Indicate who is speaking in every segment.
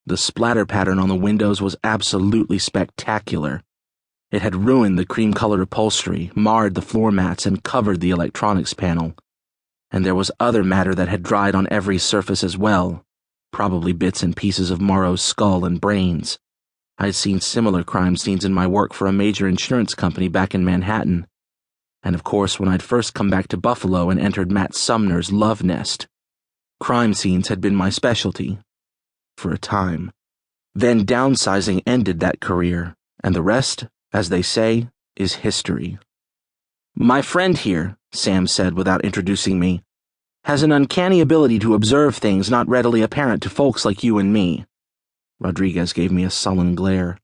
Speaker 1: The splatter pattern on the windows was absolutely spectacular. It had ruined the cream-colored upholstery, marred the floor mats, and covered the electronics panel. And there was other matter that had dried on every surface as well, probably bits and pieces of Morrow's skull and brains. I had seen similar crime scenes in my work for a major insurance company back in Manhattan. And of course, when I'd first come back to Buffalo and entered Matt Sumner's love nest. Crime scenes had been my specialty. For a time. Then downsizing ended that career, and the rest, as they say, is history. My friend here, Sam said without introducing me, has an uncanny ability to observe things not readily apparent to folks like you and me. Rodriguez gave me a sullen glare.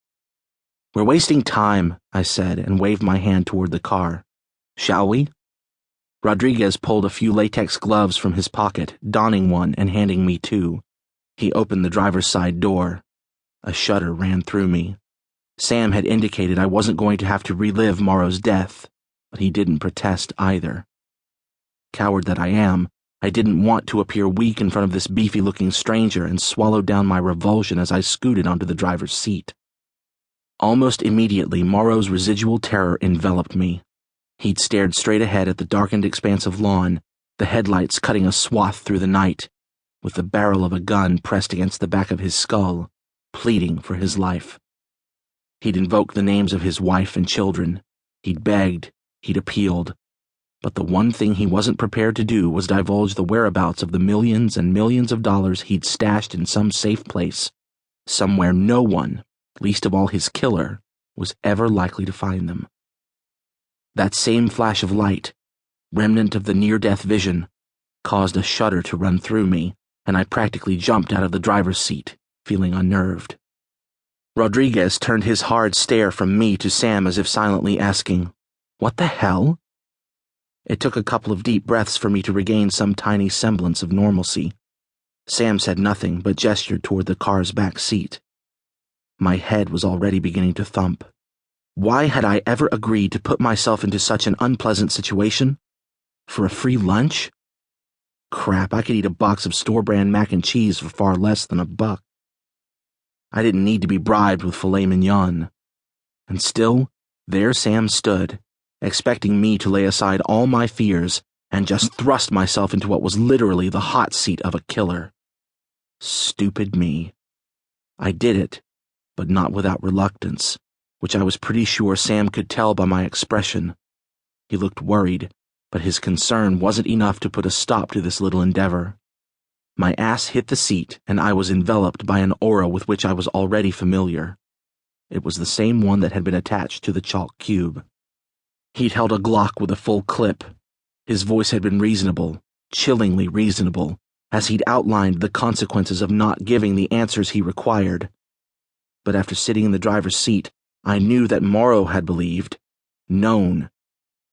Speaker 1: We're wasting time, I said, and waved my hand toward the car. Shall we? Rodriguez pulled a few latex gloves from his pocket, donning one and handing me two. He opened the driver's side door. A shudder ran through me. Sam had indicated I wasn't going to have to relive Morrow's death, but he didn't protest either. Coward that I am, I didn't want to appear weak in front of this beefy-looking stranger and swallowed down my revulsion as I scooted onto the driver's seat. Almost immediately, Morrow's residual terror enveloped me. He'd stared straight ahead at the darkened expanse of lawn, the headlights cutting a swath through the night, with the barrel of a gun pressed against the back of his skull, pleading for his life. He'd invoked the names of his wife and children. He'd begged. He'd appealed. But the one thing he wasn't prepared to do was divulge the whereabouts of the millions and millions of dollars he'd stashed in some safe place, somewhere no one, least of all his killer, was ever likely to find them. That same flash of light, remnant of the near-death vision, caused a shudder to run through me, and I practically jumped out of the driver's seat, feeling unnerved. Rodriguez turned his hard stare from me to Sam as if silently asking, "What the hell?" It took a couple of deep breaths for me to regain some tiny semblance of normalcy. Sam said nothing but gestured toward the car's back seat. My head was already beginning to thump. Why had I ever agreed to put myself into such an unpleasant situation? For a free lunch? Crap, I could eat a box of store-brand mac and cheese for far less than $1. I didn't need to be bribed with filet mignon. And still, there Sam stood, expecting me to lay aside all my fears and just thrust myself into what was literally the hot seat of a killer. Stupid me. I did it, but not without reluctance, which I was pretty sure Sam could tell by my expression. He looked worried, but his concern wasn't enough to put a stop to this little endeavor. My ass hit the seat, and I was enveloped by an aura with which I was already familiar. It was the same one that had been attached to the chalk cube. He'd held a Glock with a full clip. His voice had been reasonable, chillingly reasonable, as he'd outlined the consequences of not giving the answers he required. But after sitting in the driver's seat, I knew that Morrow had believed, known,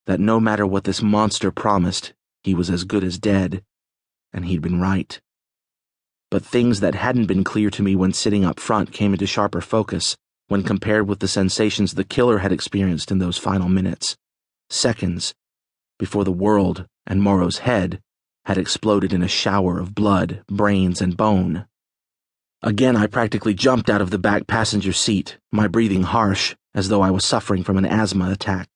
Speaker 1: that no matter what this monster promised, he was as good as dead, and he'd been right. But things that hadn't been clear to me when sitting up front came into sharper focus when compared with the sensations the killer had experienced in those final minutes. Seconds, before the world and Morrow's head had exploded in a shower of blood, brains, and bone. Again, I practically jumped out of the back passenger seat, my breathing harsh, as though I was suffering from an asthma attack.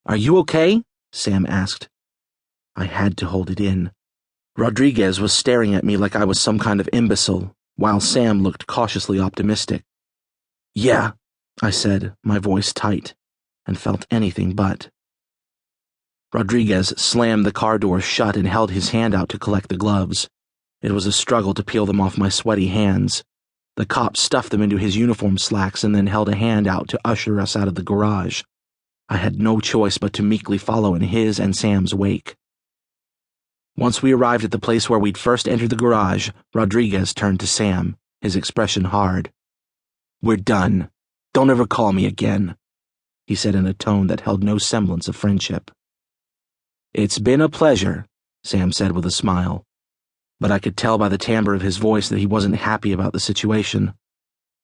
Speaker 1: "Are you okay?" Sam asked. I had to hold it in. Rodriguez was staring at me like I was some kind of imbecile, while Sam looked cautiously optimistic. "Yeah," I said, my voice tight, and felt anything but. Rodriguez slammed the car door shut and held his hand out to collect the gloves. It was a struggle to peel them off my sweaty hands. The cop stuffed them into his uniform slacks and then held a hand out to usher us out of the garage. I had no choice but to meekly follow in his and Sam's wake. Once we arrived at the place where we'd first entered the garage, Rodriguez turned to Sam, his expression hard. "We're done. Don't ever call me again," he said in a tone that held no semblance of friendship. "It's been a pleasure," Sam said with a smile, but I could tell by the timbre of his voice that he wasn't happy about the situation.